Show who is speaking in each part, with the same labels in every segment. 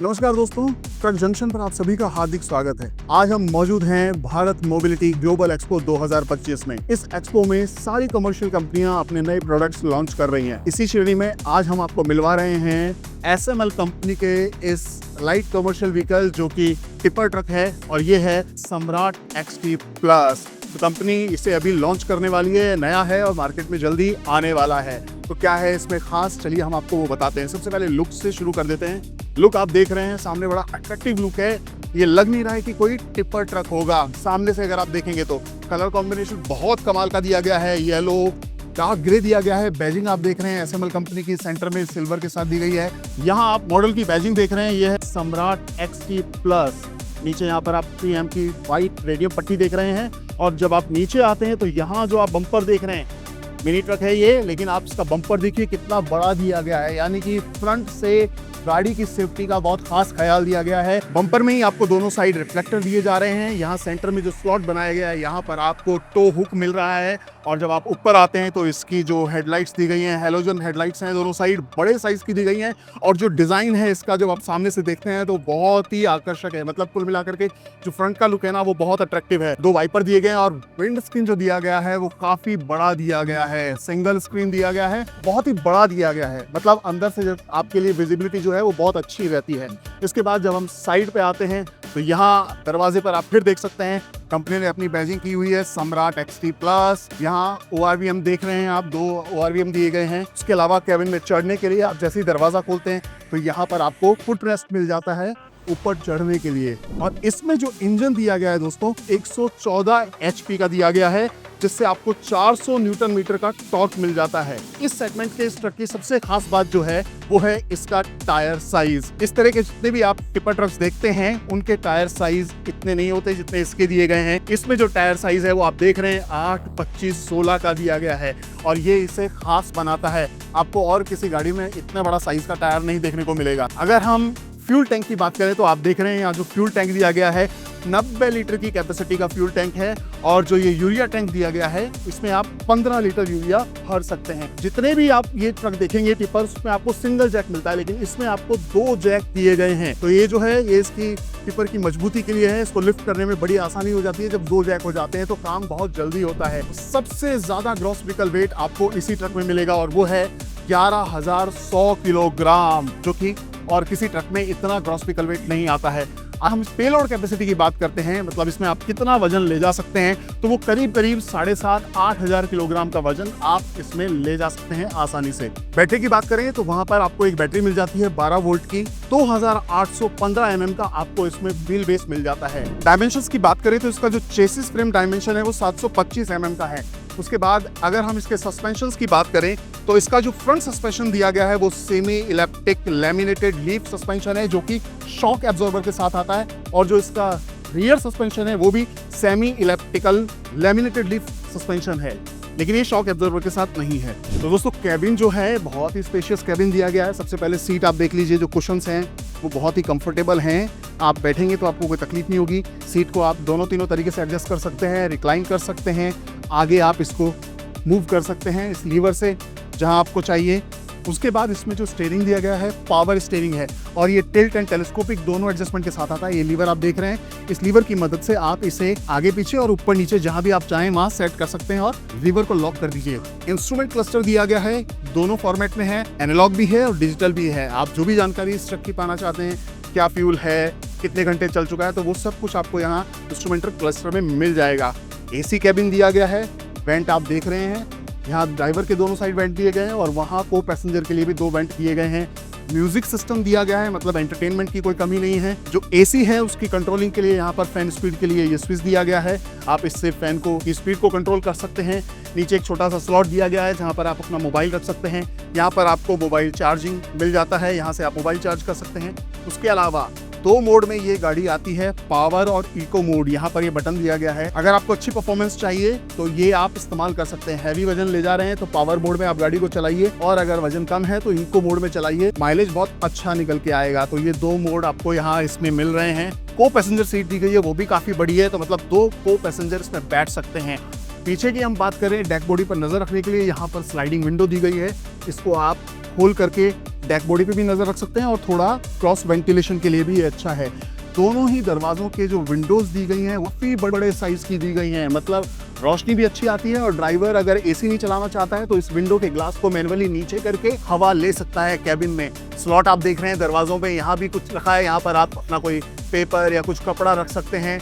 Speaker 1: नमस्कार दोस्तों, truck junction पर आप सभी का हार्दिक स्वागत है। आज हम मौजूद हैं भारत मोबिलिटी ग्लोबल एक्सपो 2025 में। इस एक्सपो में सारी कमर्शियल कंपनियां अपने नए प्रोडक्ट्स लॉन्च कर रही हैं। इसी श्रेणी में आज हम आपको मिलवा रहे हैं SML कंपनी के इस लाइट कमर्शियल व्हीकल जो कि टिपर ट्रक है और ये है सम्राट XT प्लस। तो कंपनी इसे अभी लॉन्च करने वाली है, नया है और मार्केट में जल्दी आने वाला है। तो क्या है इसमें खास, चलिए हम आपको वो बताते हैं। सबसे पहले लुक से शुरू कर देते हैं। लुक आप देख रहे हैं सामने, बड़ा अट्रैक्टिव लुक है। ये लग नहीं रहा है कि कोई टिपर ट्रक होगा। सामने से अगर आप देखेंगे तो कलर कॉम्बिनेशन बहुत कमाल का दिया गया है। येलो डार्क ग्रे दिया गया है। बैजिंग आप देख रहे हैं SML कंपनी की सेंटर में सिल्वर के साथ दी गई है। यहाँ आप मॉडल की बैजिंग देख रहे हैं, ये है सम्राट XT प्लस। नीचे यहाँ पर आप 3M की व्हाइट रेडियम पट्टी देख रहे हैं और जब आप नीचे आते हैं तो यहाँ जो आप बम्पर देख रहे हैं, मिनी ट्रक है ये, लेकिन आप इसका बम्पर देखिए कितना बड़ा दिया गया है। यानी कि फ्रंट से गाड़ी की सेफ्टी का बहुत खास ख्याल दिया गया है। बम्पर में ही आपको दोनों साइड रिफ्लेक्टर दिए जा रहे हैं। यहाँ सेंटर में जो स्लॉट बनाया गया है, यहाँ पर आपको टो हुक मिल रहा है और जब आप ऊपर आते हैं तो इसकी जो हेडलाइट्स दी गई हैं, हेलोजन हेडलाइट्स हैं, दोनों साइड बड़े साइज की दी गई हैं। और जो डिजाइन है इसका, जब आप सामने से देखते हैं तो बहुत ही आकर्षक है। मतलब कुल मिलाकर के जो फ्रंट का लुक है ना, वो बहुत अट्रैक्टिव है। 2 वाइपर दिए गए हैं और विंड स्क्रीन जो दिया गया है वो काफी बड़ा दिया गया है। सिंगल स्क्रीन दिया गया है, बहुत ही बड़ा दिया गया है। मतलब अंदर से जब आपके लिए विजिबिलिटी जो है वो बहुत अच्छी रहती है। इसके बाद जब हम साइड पे आते हैं तो यहाँ दरवाजे पर आप फिर देख सकते हैं कंपनी ने अपनी बैजिंग की हुई है सम्राट XT प्लस। यहाँ ORVM देख रहे हैं आप, 2 ORVM दिए गए हैं। उसके अलावा केबिन में चढ़ने के लिए आप जैसे ही दरवाजा खोलते हैं तो यहाँ पर आपको फुट रेस्ट मिल जाता है ऊपर चढ़ने के लिए। और इसमें जो इंजन दिया गया है दोस्तों, 114 HP का दिया गया है, जिससे आपको 400 न्यूटन मीटर का टॉर्क मिल जाता है। इस सेगमेंट के इस ट्रक की सबसे खास बात जो है वो है इसका टायर साइज। इस तरह के जितने भी आप टिपर ट्रक्स देखते हैं उनके टायर साइज इतने नहीं होते जितने इसके दिए गए हैं। इसमें जो टायर साइज है वो आप देख रहे हैं 8, 25, 16 का दिया गया है और ये इसे खास बनाता है। आपको और किसी गाड़ी में इतना बड़ा साइज का टायर नहीं देखने को मिलेगा। अगर हम फ्यूल टैंक की बात करें तो आप देख रहे हैं यहाँ जो फ्यूल टैंक दिया गया है 90 लीटर की कैपेसिटी का फ्यूल टैंक है। और जो ये यूरिया टैंक दिया गया है इसमें आप 15 लीटर यूरिया भर सकते हैं। जितने भी आप ये ट्रक देखेंगे टिपर, उसमें आपको सिंगल जैक मिलता है, लेकिन इसमें आपको 2 जैक दिए गए हैं। तो ये जो है ये इसकी टिपर की मजबूती के लिए है। इसको लिफ्ट करने में बड़ी आसानी हो जाती है। जब 2 जैक हो जाते हैं तो काम बहुत जल्दी होता है। सबसे ज्यादा ग्रॉस व्हीकल वेट आपको इसी ट्रक में मिलेगा और वो है 11,100 किलोग्राम, जो कि और किसी ट्रक में इतना ग्रॉस व्हीकल वेट नहीं आता है। हम पेलोड कैपेसिटी की बात करते हैं, मतलब इसमें आप कितना वजन ले जा सकते हैं, तो वो करीब 7,500-8,000 किलोग्राम का वजन आप इसमें ले जा सकते हैं आसानी से। बैटरी की बात करें तो वहां पर आपको एक बैटरी मिल जाती है 12 वोल्ट की। 2815 mm का आपको इसमें व्हील बेस मिल जाता है। डायमेंशंस की बात करें तो इसका जो चेसिस फ्रेम डायमेंशन है वो 725 mm का है। उसके बाद अगर हम इसके सस्पेंशंस की बात करें तो इसका जो फ्रंट सस्पेंशन दिया गया है वो semi elliptic laminated leaf suspension है, जो कि शॉक एब्जॉर्बर के साथ आता है। और जो इसका रियर सस्पेंशन है वो भी semi elliptical laminated leaf suspension है, लेकिन ये शॉक एब्जॉर्बर के साथ नहीं है। तो दोस्तों कैबिन जो है बहुत ही स्पेशियस कैबिन दिया गया है। सबसे पहले सीट आप देख लीजिए, जो कुशन्स हैं वो बहुत ही कंफर्टेबल हैं। आप बैठेंगे तो आपको कोई तकलीफ नहीं होगी। सीट को आप तीनों तरीके से एडजस्ट कर सकते हैं, रिक्लाइन कर सकते हैं। आगे आप इसको मूव कर सकते हैं इस लीवर से जहां आपको चाहिए। उसके बाद इसमें जो स्टीयरिंग दिया गया है पावर स्टीयरिंग है और ये टिल्ट एंड टेलीस्कोपिक दोनों एडजस्टमेंट के साथ आता है। ये लीवर आप देख रहे हैं, इस लीवर की मदद से आप इसे आगे पीछे और ऊपर नीचे जहां भी आप चाहें वहां सेट कर सकते हैं और लीवर को लॉक कर दीजिए। इंस्ट्रूमेंट क्लस्टर दिया गया है, दोनों फॉर्मेट में है, एनालॉग भी है और डिजिटल भी है। आप जो भी जानकारी इस ट्रक की पाना चाहते हैं, क्या फ्यूल है, कितने घंटे चल चुका है, तो वो सब कुछ आपको यहाँ इंस्ट्रूमेंटल क्लस्टर में मिल जाएगा। AC कैबिन दिया गया है, वेंट आप देख रहे हैं, यहाँ ड्राइवर के दोनों साइड वेंट दिए गए हैं और वहाँ को पैसेंजर के लिए भी 2 वेंट किए गए हैं। म्यूजिक सिस्टम दिया गया है, मतलब एंटरटेनमेंट की कोई कमी नहीं है। जो AC है उसकी कंट्रोलिंग के लिए यहाँ पर फैन स्पीड के लिए ये स्विच दिया गया है। आप इससे फैन की स्पीड को कंट्रोल कर सकते हैं। नीचे एक छोटा सा स्लॉट दिया गया है जहाँ पर आप अपना मोबाइल रख सकते हैं। यहाँ पर आपको मोबाइल चार्जिंग मिल जाता है, यहाँ से आप मोबाइल चार्ज कर सकते हैं। उसके अलावा 2 मोड में ये गाड़ी आती है, पावर और इको मोड। यहाँ पर ये बटन दिया गया है। अगर आपको अच्छी परफॉर्मेंस चाहिए तो ये आप इस्तेमाल कर सकते हैं। हैवी वजन ले जा रहे हैं तो पावर मोड में आप गाड़ी को चलाइए और अगर वजन कम है तो इको मोड में चलाइए। माइलेज बहुत अच्छा निकल के आएगा। तो ये 2 मोड आपको यहाँ इसमें मिल रहे हैं। को पैसेंजर सीट दी गई है, वो भी काफी बड़ी है, तो मतलब 2 को पैसेंजर इसमें बैठ सकते हैं। पीछे की हम बात करें, डेक बॉडी पर नजर रखने के लिए यहाँ पर स्लाइडिंग विंडो दी गई है। इसको आप खोल करके डेक बॉडी पे भी नजर रख सकते हैं और थोड़ा क्रॉस वेंटिलेशन के लिए भी ये अच्छा है। दोनों ही दरवाजों के जो विंडोज दी गई हैं वो भी बड़े बड़े साइज की दी गई हैं, मतलब रोशनी भी अच्छी आती है और ड्राइवर अगर एसी नहीं चलाना चाहता है तो इस विंडो के ग्लास को मैनुअली नीचे करके हवा ले सकता है कैबिन में। स्लॉट आप देख रहे हैं दरवाजों पे, यहाँ भी कुछ रखा है, यहाँ पर आप अपना कोई पेपर या कुछ कपड़ा रख सकते हैं।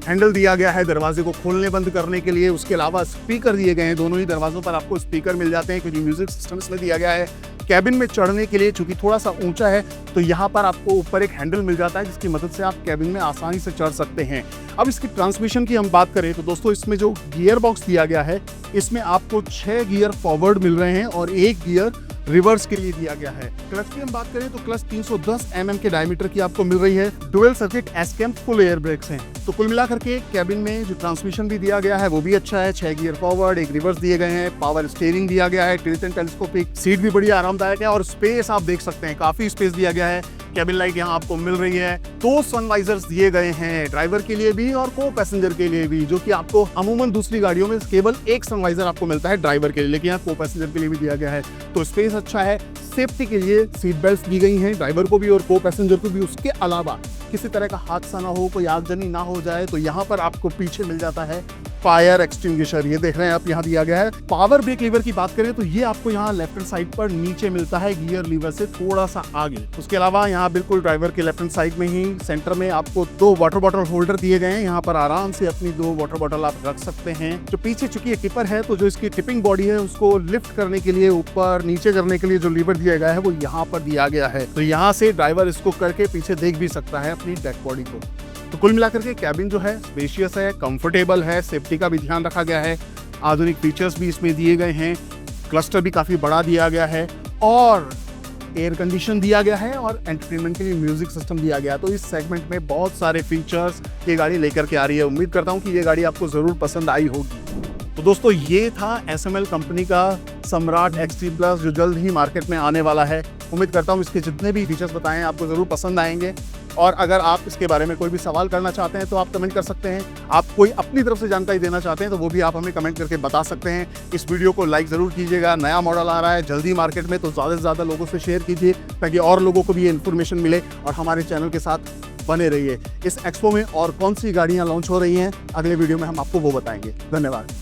Speaker 1: हैंडल दिया गया है दरवाजे को खोलने बंद करने के लिए। उसके अलावा स्पीकर दिए गए हैं, दोनों ही दरवाजों पर आपको स्पीकर मिल जाते हैं क्योंकि म्यूजिक सिस्टम इसमें दिया गया है। कैबिन में चढ़ने के लिए चूंकि थोड़ा सा ऊंचा है तो यहाँ पर आपको ऊपर एक हैंडल मिल जाता है जिसकी मदद से आप कैबिन में आसानी से चढ़ सकते हैं। अब इसकी ट्रांसमिशन की हम बात करें तो दोस्तों इसमें जो गियर बॉक्स दिया गया है इसमें आपको 6 गियर फॉरवर्ड मिल रहे हैं और 1 गियर रिवर्स के लिए दिया गया है। क्लच की हम बात करें तो क्लच 310 mm के डायमीटर की आपको मिल रही है। Dual circuit S cam full air brakes हैं। तो कुल मिलाकर के कैबिन में जो ट्रांसमिशन भी दिया गया है वो भी अच्छा है। 6 गियर फॉरवर्ड, 1 रिवर्स दिए गए हैं, पावर स्टीयरिंग दिया गया है, टिल्ट एंड टेलीस्कोपिक सीट भी बड़ी आरामदायक है और स्पेस आप देख सकते हैं, काफी स्पेस दिया गया है। कैबिन लाइट यहाँ आपको मिल रही है। 2 सनवाइजर्स दिए गए हैं ड्राइवर के लिए भी और को पैसेंजर के लिए भी, जो कि आपको अमूमन दूसरी गाड़ियों में केवल एक सनवाइजर आपको मिलता है ड्राइवर के लिए, लेकिन यहाँ को पैसेंजर के लिए भी दिया गया है। तो स्पेस अच्छा है। सेफ्टी के लिए सीट बेल्ट दी गई हैं ड्राइवर को भी और को पैसेंजर को भी। उसके अलावा किसी तरह का हादसा ना हो, कोई आगजनी ना हो जाए तो यहाँ पर आपको पीछे मिल जाता है फायर एक्सटिंग्विशर। ये देख रहे हैं आप, यहाँ दिया गया है। पावर ब्रेक लीवर की बात करें तो ये आपको यहाँ लेफ्ट हैंड साइड पर नीचे मिलता है गियर लीवर से थोड़ा सा आगे। उसके अलावा यहाँ बिल्कुल ड्राइवर के लेफ्ट हैंड साइड में ही सेंटर में आपको 2 वाटर बॉटल होल्डर दिए गए हैं। यहाँ पर आराम से अपनी 2 वाटर बॉटल आप रख सकते हैं। जो पीछे चूंकि ये टिपर है तो जो इसकी टिपिंग बॉडी है उसको लिफ्ट करने के लिए, ऊपर नीचे करने के लिए जो लीवर दिया गया है वो यहाँ पर दिया गया है। तो यहाँ से ड्राइवर इसको करके पीछे देख भी सकता है अपनी डेक बॉडी को। तो कुल मिलाकर के कैबिन जो है स्पेशियस है, कंफर्टेबल है, सेफ्टी का भी ध्यान रखा गया है, आधुनिक फीचर्स भी इसमें दिए गए हैं, क्लस्टर भी काफ़ी बड़ा दिया गया है और एयर कंडीशन दिया गया है और एंटरटेनमेंट के लिए म्यूजिक सिस्टम दिया गया। तो इस सेगमेंट में बहुत सारे फीचर्स ये गाड़ी लेकर के आ रही है। उम्मीद करता हूँ कि ये गाड़ी आपको ज़रूर पसंद आई होगी। तो दोस्तों ये था SML कंपनी का सम्राट XT प्लस जो जल्द ही मार्केट में आने वाला है। उम्मीद करता हूँ इसके जितने भी फीचर्स बताए हैं आपको ज़रूर पसंद आएंगे और अगर आप इसके बारे में कोई भी सवाल करना चाहते हैं तो आप कमेंट कर सकते हैं। आप कोई अपनी तरफ से जानकारी देना चाहते हैं तो वो भी आप हमें कमेंट करके बता सकते हैं। इस वीडियो को लाइक ज़रूर कीजिएगा। नया मॉडल आ रहा है जल्दी मार्केट में, तो ज़्यादा से ज़्यादा लोगों से शेयर कीजिए ताकि और लोगों को भी ये इन्फॉर्मेशन मिले और हमारे चैनल के साथ बने रहिए। इस एक्सपो में और कौन सी गाड़ियाँ लॉन्च हो रही हैं अगले वीडियो में हम आपको वो बताएंगे। धन्यवाद।